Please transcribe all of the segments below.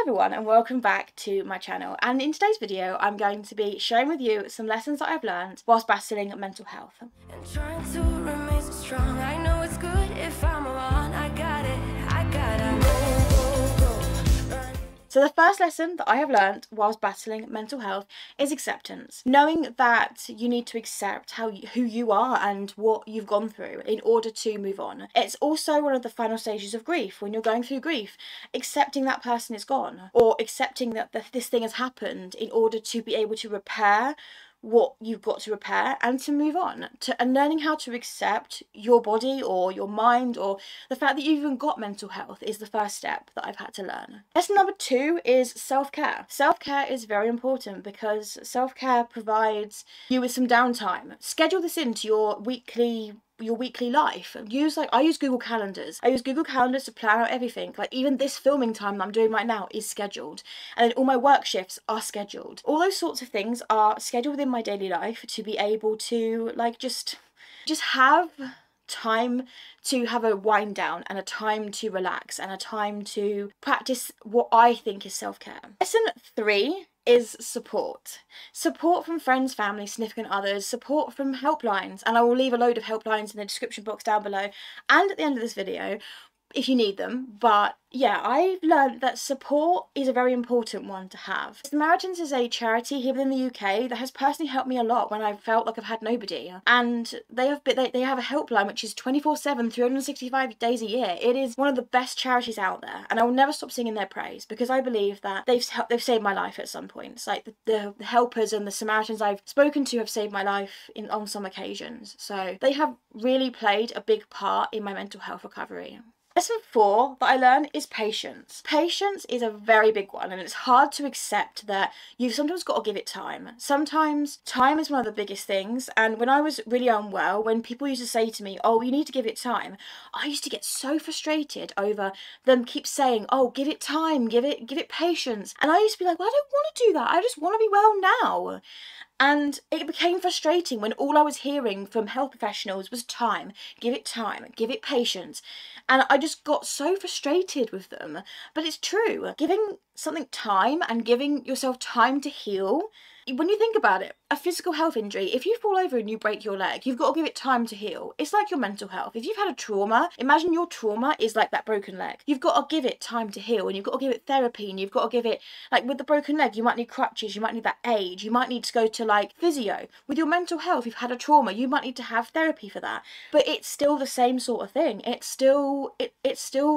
everyone and welcome back to my channel, and in today's video I'm going to be sharing with you some lessons that I've learned whilst battling mental health. And trying to remain so strong. I know it's good if I'm alone. I got it. So the first lesson that I have learned whilst battling mental health is acceptance. Knowing that you need to accept who you are and what you've gone through in order to move on. It's also one of the final stages of grief. When you're going through grief, accepting that person is gone, or accepting that this thing has happened in order to be able to repair what you've got to repair and to move on, and learning how to accept your body or your mind or the fact that you've even got mental health is the first step that I've had to learn. Lesson number 2 is self-care. Self-care is very important because self-care provides you with some downtime. Schedule this into your weekly life. I use Google Calendars. I use Google Calendars to plan out everything. Like even this filming time that I'm doing right now is scheduled, and then all my work shifts are scheduled. All those sorts of things are scheduled within my daily life to be able to like just have time to have a wind down and a time to relax and a time to practice what I think is self-care. Lesson 3 is support. Support from friends, family, significant others, support from helplines, and I will leave a load of helplines in the description box down below and at the end of this video if you need them. But yeah, I've learned that support is a very important one to have. Samaritans is a charity here in the UK that has personally helped me a lot when I felt like I've had nobody, and they have a helpline which is 24/7 365 days a year. It is one of the best charities out there, and I will never stop singing their praise because I believe that they've saved my life at some points. Like the helpers and the Samaritans I've spoken to have saved my life on some occasions, so they have really played a big part in my mental health recovery. Lesson 4 that I learned is patience. Patience is a very big one, and it's hard to accept that you've sometimes got to give it time. Sometimes time is one of the biggest things, and when I was really unwell, when people used to say to me, oh, you need to give it time, I used to get so frustrated over them keep saying, oh, give it time, give it patience. And I used to be like, well, I don't want to do that. I just want to be well now. And it became frustrating when all I was hearing from health professionals was time, give it patience. And I just got so frustrated with them. But it's true, giving something time and giving yourself time to heal. When you think about it, a physical health injury, if you fall over and you break your leg, you've got to give it time to heal. It's like your mental health. If you've had a trauma, imagine your trauma is like that broken leg. You've got to give it time to heal, and you've got to give it therapy, and you've got to give it, like with the broken leg, you might need crutches, you might need that aid, you might need to go to like physio. With your mental health, you've had a trauma, you might need to have therapy for that. But it's still the same sort of thing. It's still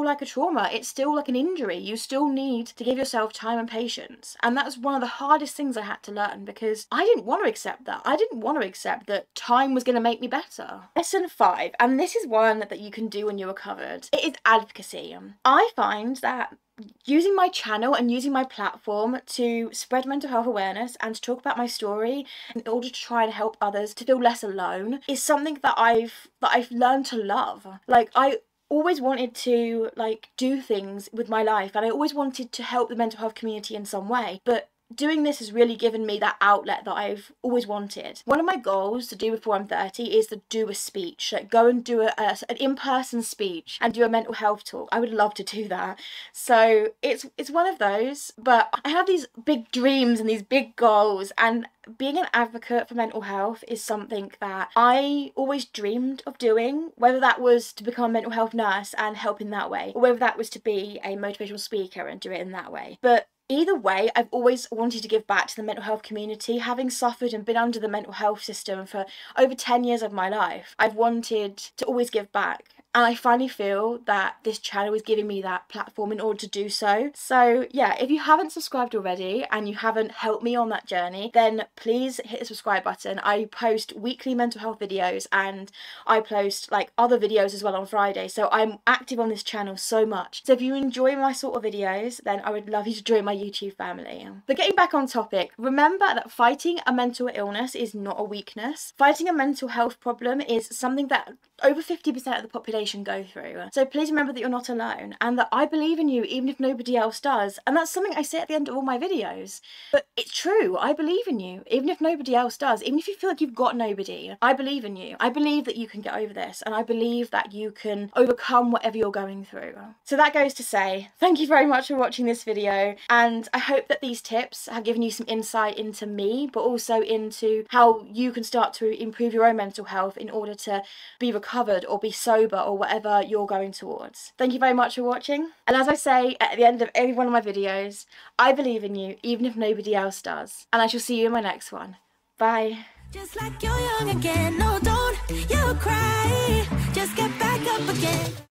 like a trauma. It's still like an injury. You still need to give yourself time and patience. And that's one of the hardest things I had to learn, because I didn't want to accept that. I didn't want to accept that time was going to make me better. Lesson 5, and this is one that you can do when you're recovered. It is advocacy. I find that using my channel and using my platform to spread mental health awareness and to talk about my story in order to try and help others to feel less alone is something that I've learned to love. Like I always wanted to like do things with my life, and I always wanted to help the mental health community in some way, but doing this has really given me that outlet that I've always wanted. One of my goals to do before I'm 30 is to do a speech, like go and do an in-person speech and do a mental health talk. I would love to do that. So it's one of those, but I have these big dreams and these big goals, and being an advocate for mental health is something that I always dreamed of doing, whether that was to become a mental health nurse and help in that way, or whether that was to be a motivational speaker and do it in that way. But either way, I've always wanted to give back to the mental health community. Having suffered and been under the mental health system for over 10 years of my life, I've wanted to always give back. And I finally feel that this channel is giving me that platform in order to do so. So yeah, if you haven't subscribed already and you haven't helped me on that journey, then please hit the subscribe button. I post weekly mental health videos, and I post like other videos as well on Friday. So I'm active on this channel so much. So if you enjoy my sort of videos, then I would love you to join my YouTube family. But getting back on topic, remember that fighting a mental illness is not a weakness. Fighting a mental health problem is something that over 50% of the population investigation go through. So please remember that you're not alone and that I believe in you even if nobody else does. And that's something I say at the end of all my videos. But it's true, I believe in you even if nobody else does. Even if you feel like you've got nobody, I believe in you. I believe that you can get over this, and I believe that you can overcome whatever you're going through. So that goes to say, thank you very much for watching this video, and I hope that these tips have given you some insight into me, but also into how you can start to improve your own mental health in order to be recovered or be sober or whatever you're going towards. Thank you very much for watching, and as I say at the end of every one of my videos, I believe in you even if nobody else does, and I shall see you in my next one. Bye. Just like you're young again, no, don't you cry. Just get back up again.